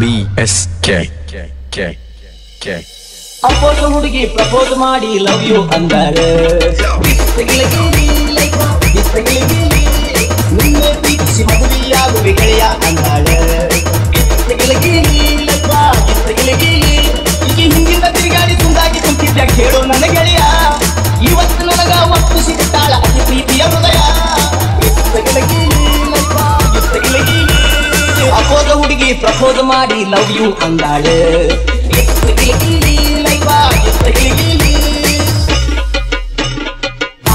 BSK. ಅಪ್ಪೋಸ ಹುಡುಗಿ propose ಮಾಡಿ love you ಅಂದಾಳೆ. ನಿನ್ನೆ ಪ್ರೀತಿಸಿ ಮದುವೆಯಾಗುವೆ ಗೆಳೆಯ ಅಂದಾಳೆ. ಈಗ ಹಿಂದಿನ ತಿರುಗಾಡಿ ತುಂದಾಗಿ ಕುಂತಿದ್ದ ಕೇಳು ನನ್ನ ಗೆಳೆಯ. ಇವತ್ತು ನನಗ ಒತ್ತು ಸಿಗುತ್ತಾಳ ಅತಿ ಪ್ರೀತಿಯ ಹೃದಯ. ಅಪ್ಪೋಸ ಹುಡುಗಿ ಪ್ರಪೋಸ್ ಮಾಡಿ ಲವ್ ಯು ಅಂದಾಳೆ.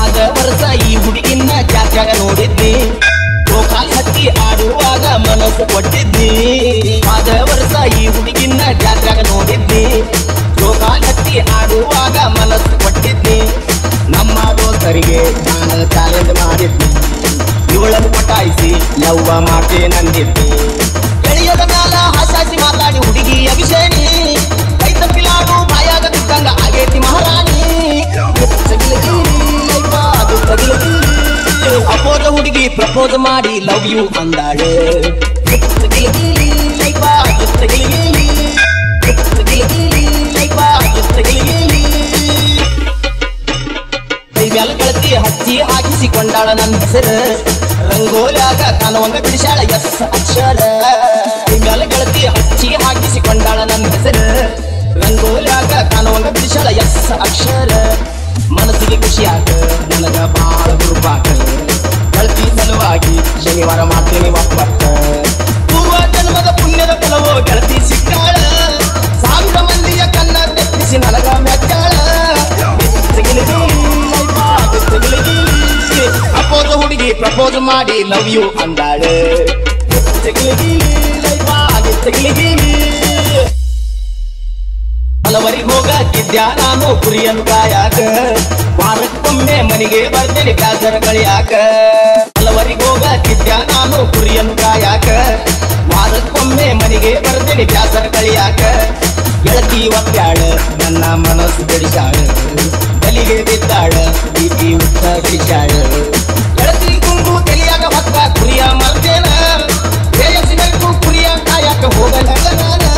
ಆಗ ವರ್ಷ ಈ ಹುಡುಗಿನ ಜಾತ್ಯಾಗ ನೋಡಿದ್ನಿ. ಗೋಕಾಲ್ ಹತ್ತಿ ಆಡುವಾಗ ಮನಸ್ಸು ಕೊಟ್ಟಿದ್ನಿ. ಆಗ ವರ್ಷ ಈ ಹುಡುಗಿನ ಜಾತ್ಯಾಗ ನೋಡಿದ್ನಿ. ಗೋಕಾಲ್ ಹತ್ತಿ ಆಡುವಾಗ ಮನಸ್ಸು ಕೊಟ್ಟಿದ್ನಿ. ನಮ್ಮ ದೋಸ್ತರಿಗೆ ನಾನು ಚಾಲೆಂಜ್ ಮಾಡಿದ್ನಿ. ಇವಳನ್ನು ಪಟಾಯಿಸಿ ಲವ್ವ ಮಾತೆ ನಂದಿದ್ನಿ. ಗೆಳೆಯದ ಮ್ಯಾಲ ಹಾಸಾಸಿ ಮಾತಾಡಿ ಹುಡುಗಿ ಅಭಿಷೇಣಿ. ಕೈ ತಪ್ಪಿಲಾಡು ಬಾಯಾಗ ಬಿದ್ದಂಗ ಆಗೇತಿ ಮಹಾರಾಣಿ. ಅಪೋದ ಹುಡುಗಿ ಪ್ರಪೋಸ್ ಮಾಡಿ ಲವ್ ಯು ಅಂದಾಳೆ. ಕೈಮ್ಯಾಲ ಗೆಳತಿ ಹಚ್ಚಿ ಹಾಕಿಸಿಕೊಂಡಾಳ ನನ್ನ ಹೆಸರು. ರಂಗೋಲ್ಯಾಗ ಕಾಣುವಂಗ ಬಿಡಿಸಾಳ ಎಸ್ ಅಕ್ಷರ. ಕೈಮ್ಯಾಲ ಗೆಳತಿ ಹಚ್ಚಿ ಹಾಕಿಸಿಕೊಂಡಾಳ ನನ್ನ ಹೆಸರು. ರಂಗೋಲ್ಯಾಗ ಕಾಣುವಂಗ ಬಿಡಿಸಾಳ ಎಸ್ ಅಕ್ಷರ. ಮನಸ್ಸಿಗೆ ಖುಷಿಯಾಗ ನನಗ ಬಾಳ ಹುರುಪಾಕ. ಗೆಳತಿ ಸಲುವಾಗಿ ಶನಿವಾರ ಮಾಡ್ತೀನಿ ಒಪ್ಪತ್ತ. ಪೂರ್ವ ಜನ್ಮದ ಪುಣ್ಯದ ಫಲವೋ ಗೆಳತಿ ಸಿಕ್ಕಾಳ. ಸಾವಿರ ಮಂದಿಯ ಕನ್ನ ತೆಪ್ಪಿಸಿ ನನಗ ಮೆಚ್ಚಾಳ. ಅಪೋದ ಹುಡುಗಿ ಪ್ರಪೋಸ್ ಮಾಡಿ ಲವ್ ಯು ಅಂದಾಳೆ. ಹಲವರಿಗೆ ಹೋಗಕ್ಕಿದ್ಯಾ ನಾನು ಕುರಿಯನ್ನು ಕಾಯಾಕ. ವಾರಕ್ಕೊಮ್ಮೆ ಮನೆಗೆ ಬರ್ತೇನೆ ಬ್ಯಾಸರ ಕಳಿಯಾಕ. ಹಲವರಿಗೆ ಹೋಗಕ್ಕಿದ್ಯಾ ನಾನು ಕುರಿಯನ್ನು ಕಾಯಾಕ. ವಾರಕ್ಕೊಮ್ಮೆ ಮನೆಗೆ ಬರ್ತೇನೆ ಬ್ಯಾಸರ ಕಳಿಯಾಕ. ಗೆಳತಿ ಒಪ್ಪ್ಯಾಳ ನನ್ನ ಮನಸ್ಸು ಬಿಡಿಸಾಳ. ಬಲಿಗೆ ಬಿದ್ದಾಳ ಪ್ರೀತಿ ಉತ್ತ ಬಿಡಿಸಾಳ. ಗೆಳತಿ ಗುಂಗು ತಲಿಯಾಗ ಹೊತ್ತ ಕುರಿಯ ಮರ್ತೇನ. ರೇಯಸಿನಕ್ಕೂ ಕುರಿಯ ಕಾಯಾಕ ಹೋಗಲ್ಲ ನಾನು.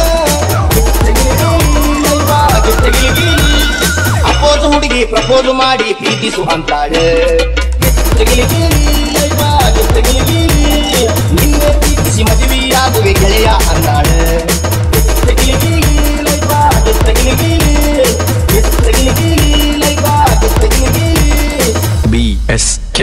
ಅಪೋಸ ಹುಡುಗಿ ಪ್ರಪೋಸ್ ಮಾಡಿ ಪ್ರೀತಿಸು ಅಂತಾಳೆ. ನಿನ್ನೆ ಪ್ರೀತಿಸಿ ಮದುವೆಯಾಗುವೆ ಗೆಳೆಯ ಅಂದಾಳೆ. BSK.